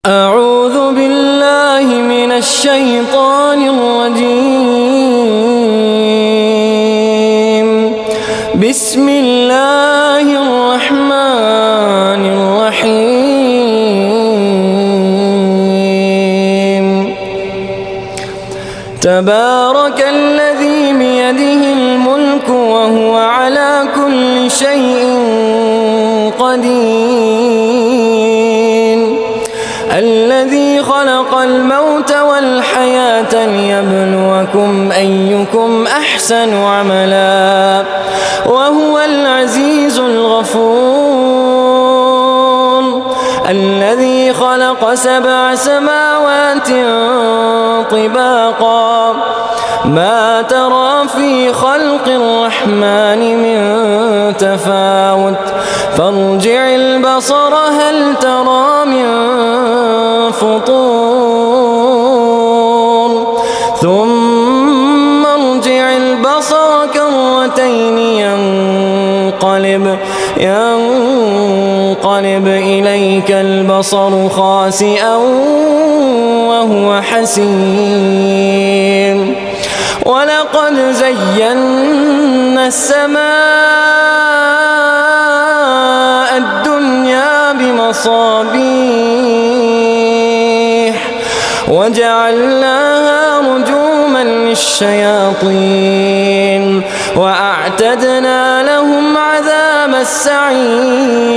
أعوذ بالله من الشيطان الرجيم. بسم الله الرحمن الرحيم. تبارك الذي بيده الملك وهو على كل شيء قدير. الذي خلق الموت والحياة ليبلوكم أيكم أحسن عملا وهو العزيز الغفور. الذي خلق 7 سماوات طباقا ما ترى في خلق الرحمن من تفاوت فارجع البصر هل ترى من فطور ثم ارجع البصر كرتين ينقلب إليك البصر خاسئا وهو حسير. ولقد زينا السماء الدنيا بمصابيح وجعلناها رجوما للشياطين وأعتدنا لهم عذاب السعير.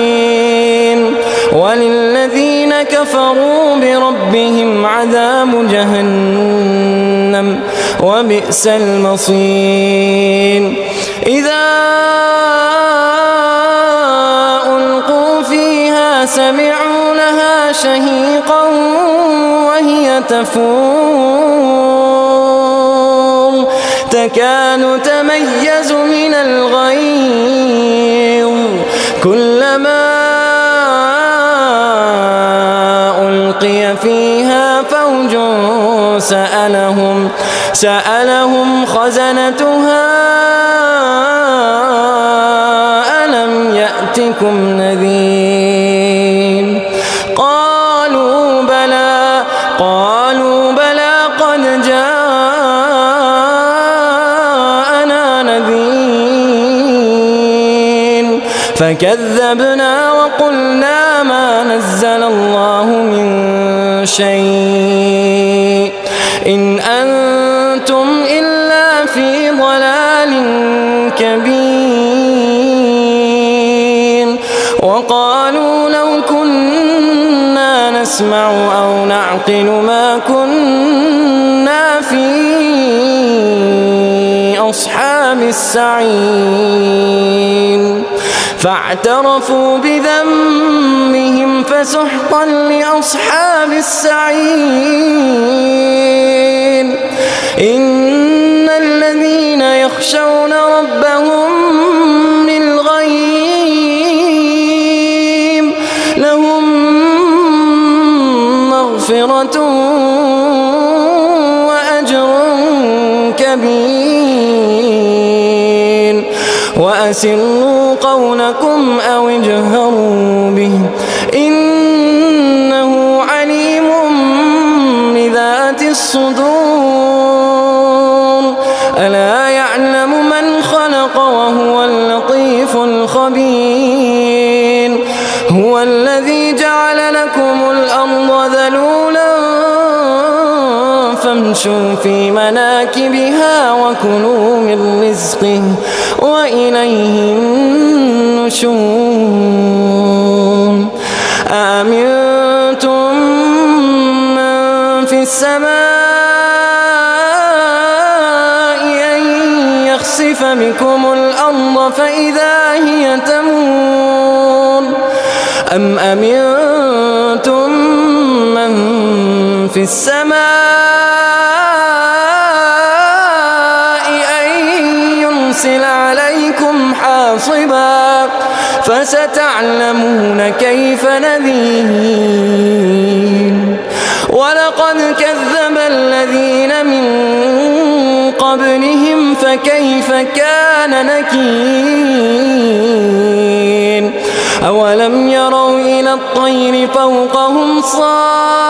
وللذين كفروا بربهم عذاب جهنم وبئس المصير. إذا ألقوا فيها سمعوا لها شهيقا وهي تفور تكاد تميز من الغيظ كلما ألقي فيها فوج سألهم خزنتها ألم يأتكم نذير قالوا بلى قد جاءنا نذير فكذبنا وقلنا ما نزل الله من شيء إن أنتم إلا في ضلال كبير. وقالوا لو كنا نسمع أو نعقل ما كنا في أصحاب السعير فاعترفوا بذنبهم فسحقا لأصحاب السعير. إن الذين يخشون ربهم بالغيب لهم مغفرة وأجر كبير. وأسروا قولكم أو اجهروا به إنه عليم بذات الصدور. ألا يعلم من خلق وهو اللطيف الخبير. هو الذي جعل لكم الأرض ذلولا فامشوا في مناكبها وكلوا من رزقه وإليه النشور. أأمنتم من في السماء أن يخسف بكم الأرض فإذا هي تمور أم أمنتم من في السماء أن يرسل عليكم حاصبا فستعلمون كيف نذير. ولقد كذب الذين من قبلهم فكيف كان نكير. أولم يروا إلى الطير فوقهم صافات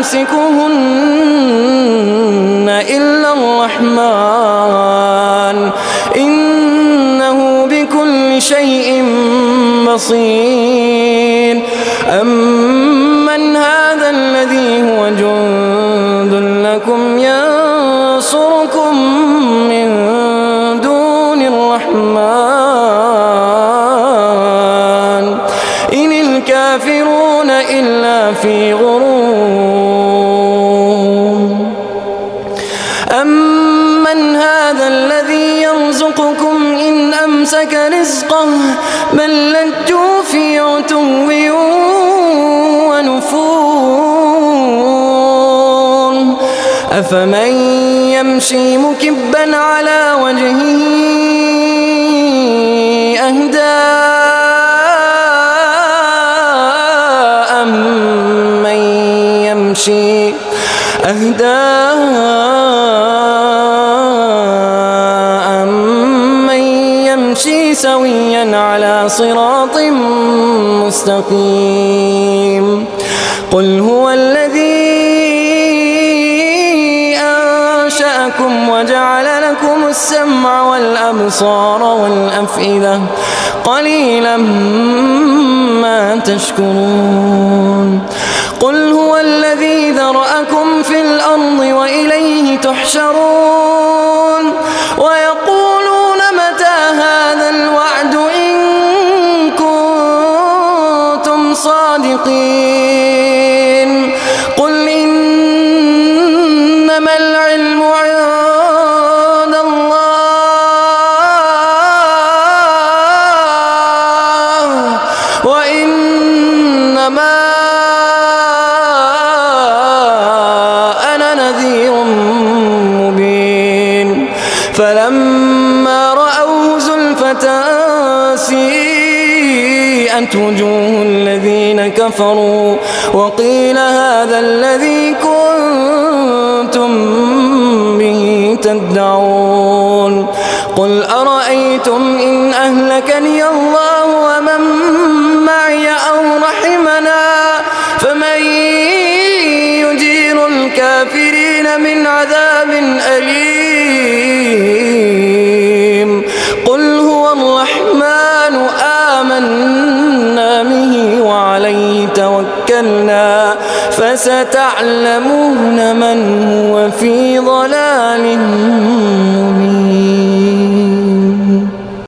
يمسكهن إلا الرحمن إنه بكل شيء بصير أمن هذا الذي هو جند لكم ينصركم من دون الرحمن إن الكافرون إلا في غرور أمن هذا الذي يرزقكم إن أمسك رزقه بل لجوا في عتو ونفور أفمن يمشي مكبا على وجهه أهدى أمن يمشي سويا على صراط مستقيم قل هو الذي أنشأكم وجعل لكم السمع والأبصار والأفئدة قليلا ما تشكرون قل هو الذي ذرأكم في الأرض وإليه تحشرون ويقولون متى هذا الوعد إن كنتم صادقين قل إنما العلم عند الله وإنما أنا نذير مبين فلما رأوه زلفة سيئت وجوه الذين كفروا وقيل هذا الذي كنتم به تدعون قل أرأيتم إن أهلكني الله ومن معي أو رحمنا فمن يجير الكافرين من عذاب أليم قل هو الرحمن آمنا به وعليه توكلنا فستعلمون